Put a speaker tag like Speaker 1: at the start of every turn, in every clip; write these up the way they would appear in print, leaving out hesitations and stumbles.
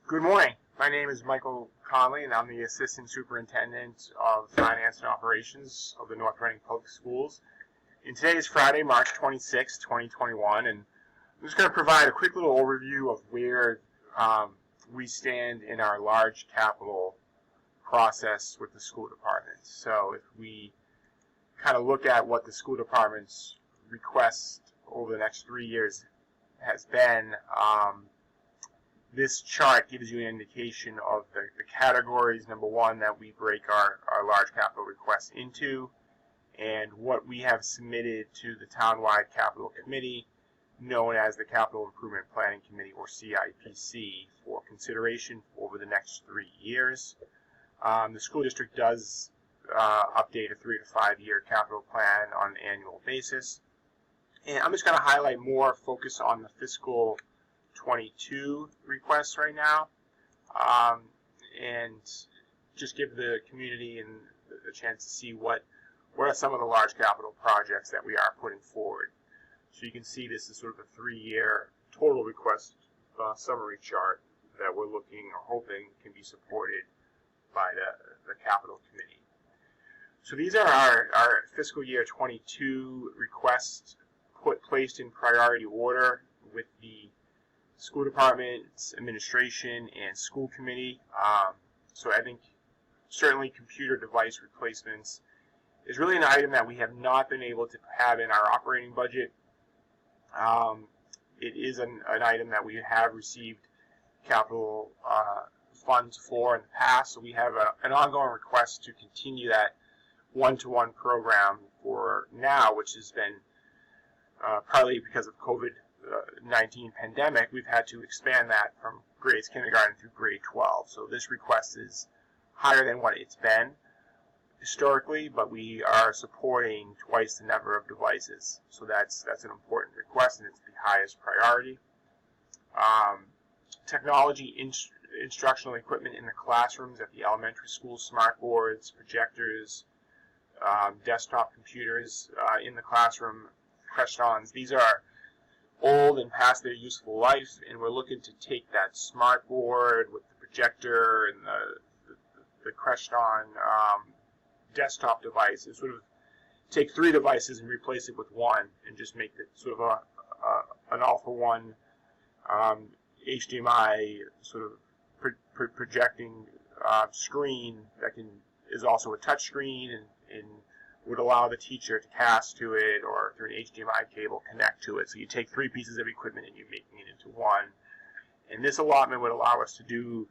Speaker 1: Good morning. My name is Michael Conley, and I'm the Assistant Superintendent of Finance and Operations of the North Reading Public Schools. And today is Friday, March 26, 2021, and I'm just going to provide a quick little overview of where we stand in our large capital process with the school department. So if we kind of look at what the school department's request over the next 3 years has been, this chart gives you an indication of the categories, number one, that we break our large capital requests into, and what we have submitted to the Townwide Capital Committee, known as the Capital Improvement Planning Committee, or CIPC, for consideration over the next 3 years. The school district does update a 3 to 5 year capital plan on an annual basis. And I'm just going to highlight more focus on the fiscal 22 requests right now, and just give the community and a chance to see what are some of the large capital projects that we are putting forward. So you can see this is sort of a 3-year total request summary chart that we're looking or hoping can be supported by the capital committee. So these are our fiscal year 22 requests placed in priority order with the school department's administration and school committee. So I think certainly computer device replacements is really an item that we have not been able to have in our operating budget. It is an item that we have received capital funds for in the past, so we have an ongoing request to continue that one-to-one program for now, which has been partly because of COVID-19 pandemic. We've had to expand that from grades kindergarten through grade 12. So this request is higher than what it's been historically, but we are supporting twice the number of devices. So that's an important request, and it's the highest priority. Technology instructional equipment in the classrooms at the elementary school, smart boards, projectors, desktop computers in the classroom, Crestons. These are old and past their useful life, and we're looking to take that smart board with the projector and the Creston desktop device and sort of take 3 devices and replace it with one, and just make it sort of an all-for-one HDMI sort of projecting screen that is also a touch screen and would allow the teacher to cast to it, or through an HDMI cable connect to it. So you take 3 pieces of equipment and you're making it into one. And this allotment would allow us to do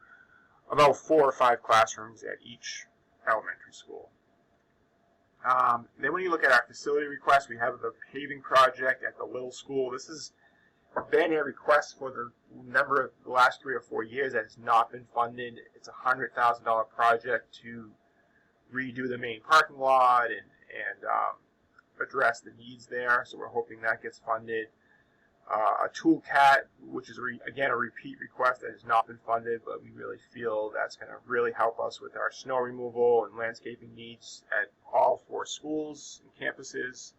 Speaker 1: about 4 or 5 classrooms at each elementary school. Then when you look at our facility request, we have the paving project at the Little School. This has been a request for the last 3 or 4 years that has not been funded. It's a $100,000 project to redo the main parking lot and address the needs there. So we're hoping that gets funded. A toolcat, which is again a repeat request that has not been funded, but we really feel that's going to really help us with our snow removal and landscaping needs at all 4 schools and campuses.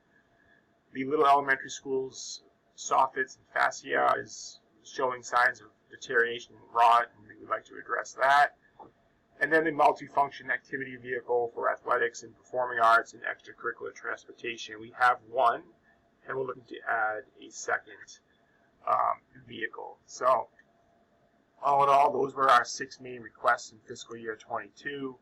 Speaker 1: The Little Elementary School's soffits and fascia is showing signs of deterioration and rot, and we would like to address that. And then the multifunction activity vehicle for athletics and performing arts and extracurricular transportation. We have one, and we're looking to add a second vehicle. So all in all, those were our 6 main requests in fiscal year 22.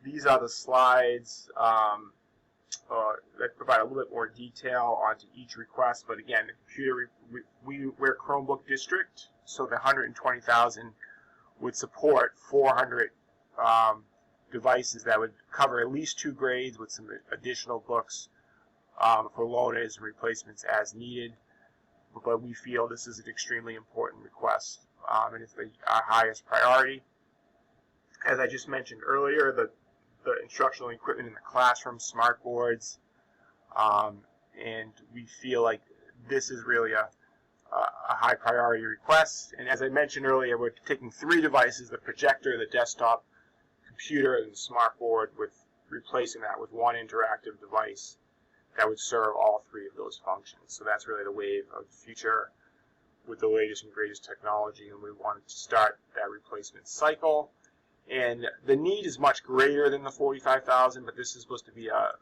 Speaker 1: These are the slides that provide a little bit more detail onto each request. But again, the computer, we're Chromebook district, so the $120,000 would support 400 devices that would cover at least 2 grades with some additional books for loaners and replacements as needed. But we feel this is an extremely important request, and it's our highest priority. As I just mentioned earlier, the instructional equipment in the classroom, smart boards, and we feel like this is really a high priority request. And as I mentioned earlier, we're taking 3 devices, the projector, the desktop computer, and the smart board, with replacing that with one interactive device that would serve all 3 of those functions. So that's really the wave of future with the latest and greatest technology, and we wanted to start that replacement cycle. And the need is much greater than the $45,000, but this is supposed to be a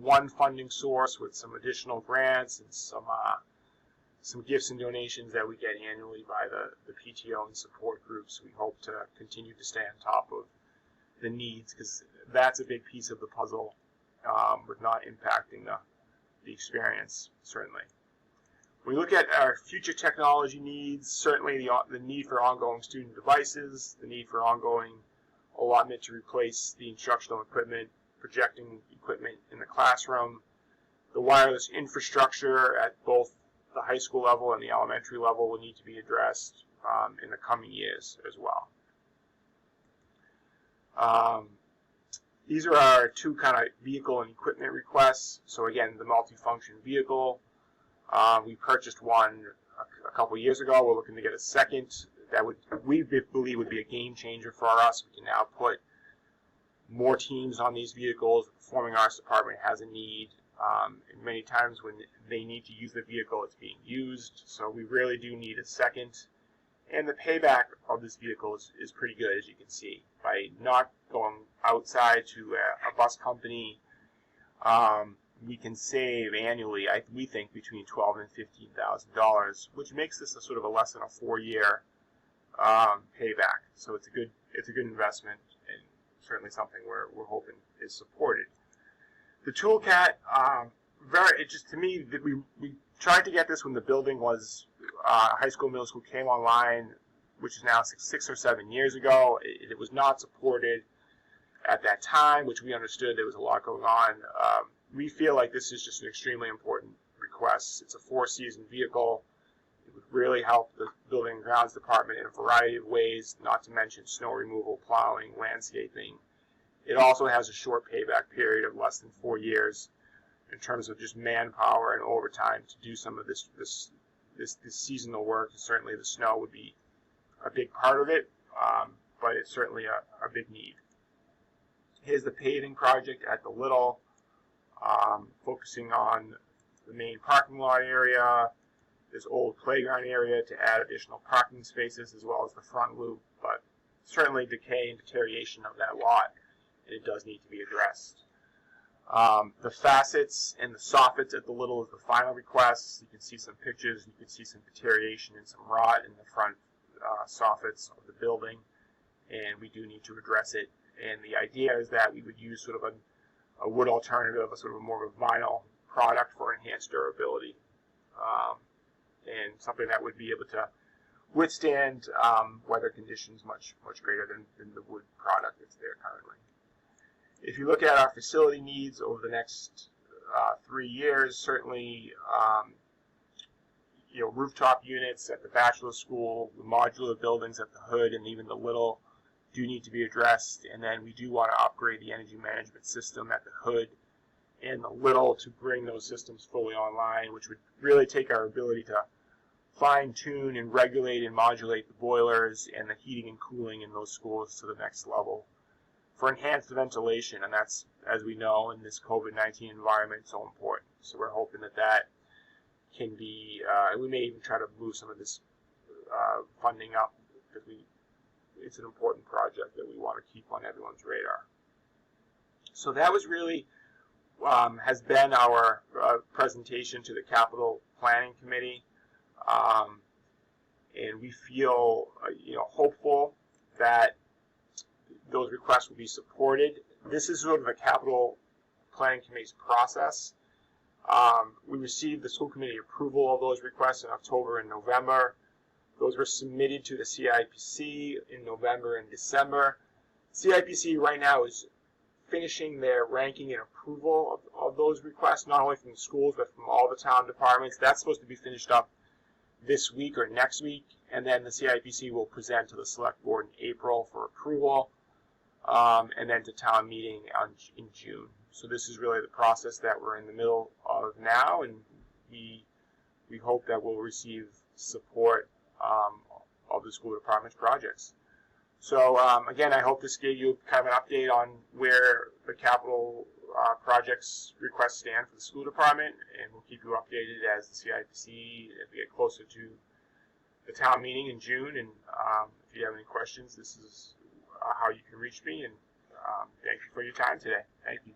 Speaker 1: one funding source with some additional grants and some gifts and donations that we get annually by the PTO and support groups. We hope to continue to stay on top of the needs, because that's a big piece of the puzzle, with not impacting the experience, certainly. When we look at our future technology needs, certainly the need for ongoing student devices, the need for ongoing allotment to replace the instructional equipment, projecting equipment in the classroom, the wireless infrastructure at both the high school level and the elementary level will need to be addressed in the coming years as well. These are our two kind of vehicle and equipment requests. So again, the multifunction vehicle. We purchased one a couple years ago. We're looking to get a second. That we believe would be a game changer for us. We can now put more teams on these vehicles. The Performing Arts Department has a need. And many times when they need to use the vehicle, it's being used. So we really do need a second. And the payback of this vehicle is pretty good, as you can see. By not going outside to a bus company, we can save annually, we think, between $12,000 and $15,000, which makes this a sort of a less than a 4-year payback. So it's a good investment, and certainly something we're hoping is supported. The ToolCat, to me, we tried to get this when the building was high school, middle school came online, which is now 6 or 7 years ago. It was not supported at that time, which we understood there was a lot going on. We feel like this is just an extremely important request. It's a 4-season vehicle. It would really help the Building and Grounds Department in a variety of ways, not to mention snow removal, plowing, landscaping. It also has a short payback period of less than 4 years in terms of just manpower and overtime to do some of this seasonal work. Certainly the snow would be a big part of it, but it's certainly a big need. Here's the paving project at the Little, focusing on the main parking lot area, this old playground area to add additional parking spaces, as well as the front loop, but certainly decay and deterioration of that lot, and it does need to be addressed. The facets and the soffits at the Little is the final request. You can see some pictures, you can see some deterioration and some rot in the front soffits of the building, and we do need to address it. And the idea is that we would use sort of a wood alternative, a sort of more of a vinyl product for enhanced durability, and something that would be able to withstand weather conditions much greater than the wood product that's there currently. If you look at our facility needs over the next 3 years, certainly rooftop units at the Bachelor School, the modular buildings at the Hood, and even the Little do need to be addressed. And then we do want to upgrade the energy management system at the Hood and the Little to bring those systems fully online, which would really take our ability to fine-tune and regulate and modulate the boilers and the heating and cooling in those schools to the next level for enhanced ventilation. And that's, as we know, in this COVID-19 environment, so important. So we're hoping that can be, and we may even try to move some of this funding up, because it's an important project that we want to keep on everyone's radar. So that was really has been our presentation to the Capital Planning Committee, and we feel hopeful that those requests will be supported. This is sort of a Capital Planning Committee's process. We received the school committee approval of those requests in October and November. Those were submitted to the CIPC in November and December. CIPC right now is finishing their ranking and approval of those requests, not only from the schools, but from all the town departments. That's supposed to be finished up this week or next week, and then the CIPC will present to the Select Board in April for approval, and then to town meeting in June. So this is really the process that we're in the middle of now, and we hope that we'll receive support of the school department's projects. So again, I hope this gave you kind of an update on where the capital projects requests stand for the school department, and we'll keep you updated as the CIPC as we get closer to the town meeting in June. And if you have any questions, this is how you can reach me. And thank you for your time today. Thank you.